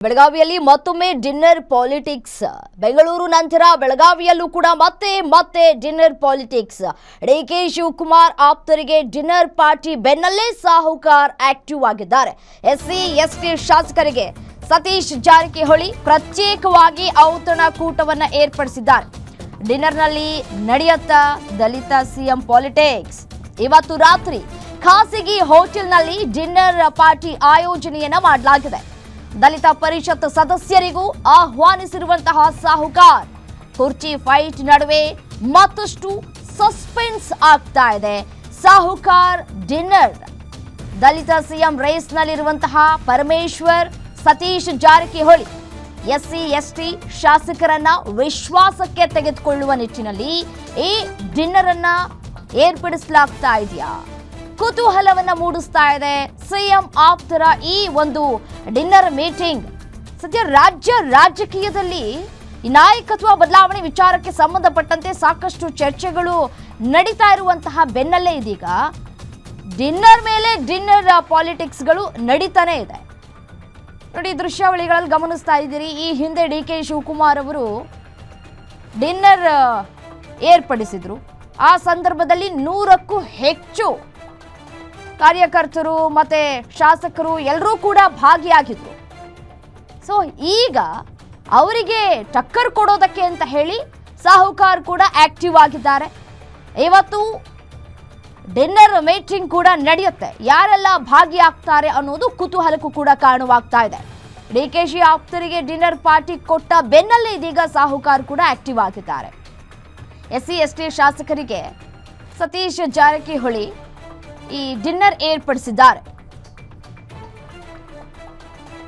ಬೆಳಗಾವಿಯಲ್ಲಿ ಮತ್ತೊಮ್ಮೆ dinner politics. Bengaluru ನಂತರ ಬೆಳಗಾವಿಯಲ್ಲೂ ಕೂಡ ಮತ್ತೆ ಡಿನ್ನರ್ ಪಾಲಿಟಿಕ್ಸ್. ಡಿಕೆ ಶಿವಕುಮಾರ್ ಆಪ್ತರಿಗೆ ಡಿನ್ನರ್ ಪಾರ್ಟಿ ಬೆನ್ನಲ್ಲೇ ಸಾಹುಕಾರ್ ಆಕ್ಟಿವ್ ಆಗಿದ್ದಾರೆ. ಎಸ್ಸಿ ಎಸ್ಟಿ ಶಾಸಕರಿಗೆ ಸತೀಶ್ ಜಾರಕಿಹೊಳಿ ಪ್ರತ್ಯೇಕವಾಗಿ ಔತಣಕೂಟವನ್ನು ಏರ್ಪಡಿಸಿದ್ದಾರೆ. ಡಿನ್ನರ್ನಲ್ಲಿ ನಡೆಯುತ್ತಾ ದಲಿತ ಸಿಎಂ ಪಾಲಿಟಿಕ್ಸ್. ಇವತ್ತು ರಾತ್ರಿ ಖಾಸಗಿ ಹೋಟೆಲ್ನಲ್ಲಿ ಡಿನ್ನರ್ ಪಾರ್ಟಿ ಆಯೋಜನೆಯನ್ನ ಮಾಡಲಾಗಿದೆ. ದಲಿತ ಪರಿಷತ್ ಸದಸ್ಯರಿಗೂ ಆಹ್ವಾನಿಸಿರುವಂತಹ ಸಾಹುಕಾರ್ ಕುರ್ಚಿ ಫೈಟ್ ನಡುವೆ ಮತ್ತಷ್ಟು ಸಸ್ಪೆನ್ಸ್ ಆಗ್ತಾ ಇದೆ. ಸಾಹುಕಾರ್ ಡಿನ್ನರ್. ದಲಿತ ಸಿಎಂ ರೇಸ್ನಲ್ಲಿರುವಂತಹ ಪರಮೇಶ್ವರ್, ಸತೀಶ್ ಜಾರಕಿಹೊಳಿ ಎಸ್ಸಿ ಎಸ್ಟಿ ಶಾಸಕರನ್ನ ವಿಶ್ವಾಸಕ್ಕೆ ತೆಗೆದುಕೊಳ್ಳುವ ನಿಟ್ಟಿನಲ್ಲಿ ಈ ಡಿನ್ನರ್ ಅನ್ನ ಏರ್ಪಡಿಸಲಾಗ್ತಾ ಇದೆಯಾ? ಕುತೂಹಲವನ್ನ ಮೂಡಿಸ್ತಾ ಇದೆ ಸಿಎಂ ಆಪ್ತರ ಈ ಒಂದು ಡಿನ್ನರ್ ಮೀಟಿಂಗ್. ಸದ್ಯ ರಾಜಕೀಯದಲ್ಲಿ ಈ ನಾಯಕತ್ವ ಬದಲಾವಣೆ ವಿಚಾರಕ್ಕೆ ಸಂಬಂಧಪಟ್ಟಂತೆ ಸಾಕಷ್ಟು ಚರ್ಚೆಗಳು ನಡೀತಾ ಇರುವಂತಹ ಬೆನ್ನಲ್ಲೇ ಇದೀಗ ಡಿನ್ನರ್ ಮೇಲೆ ಡಿನ್ನರ್ ಪಾಲಿಟಿಕ್ಸ್ಗಳು ನಡೀತಾನೆ ಇದೆ. ನೋಡಿ, ದೃಶ್ಯಾವಳಿಗಳಲ್ಲಿ ಗಮನಿಸ್ತಾ ಇದ್ದೀರಿ. ಈ ಹಿಂದೆ ಡಿಕೆ ಶಿವಕುಮಾರ್ ಅವರು ಡಿನ್ನರ್ ಏರ್ಪಡಿಸಿದ್ರು. ಆ ಸಂದರ್ಭದಲ್ಲಿ 100ಕ್ಕೂ ಹೆಚ್ಚು ಕಾರ್ಯಕರ್ತರು ಮತ್ತೆ ಶಾಸಕರು ಎಲ್ಲರೂ ಕೂಡ ಭಾಗಿಯಾಗಿದ್ರು. ಸೊ ಈಗ ಅವರಿಗೆ ಟಕ್ಕರ್ ಕೊಡೋದಕ್ಕೆ ಅಂತ ಹೇಳಿ ಸಾಹುಕಾರ್ ಕೂಡ ಆಕ್ಟಿವ್ ಆಗಿದ್ದಾರೆ. ಇವತ್ತು ಡಿನ್ನರ್ ಮೀಟಿಂಗ್ ಕೂಡ ನಡೆಯುತ್ತೆ. ಯಾರೆಲ್ಲ ಭಾಗಿಯಾಗ್ತಾರೆ ಅನ್ನೋದು ಕುತೂಹಲಕ್ಕೂ ಕೂಡ ಕಾರಣವಾಗ್ತಾ ಇದೆ. ಡಿಕೆಶಿ ಆಪ್ತರಿಗೆ ಡಿನ್ನರ್ ಪಾರ್ಟಿ ಕೊಟ್ಟ ಬೆನ್ನಲ್ಲೇ ಇದೀಗ ಸಾಹುಕಾರ್ ಕೂಡ ಆಕ್ಟಿವ್ ಆಗಿದ್ದಾರೆ. ಎಸ್ಸಿ ಎಸ್ಟಿ ಶಾಸಕರಿಗೆ ಸತೀಶ್ ಜಾರಕಿಹೊಳಿ ಈ ಡಿನ್ನರ್ ಏರ್ಪಡಿಸಿದ್ದಾರೆ.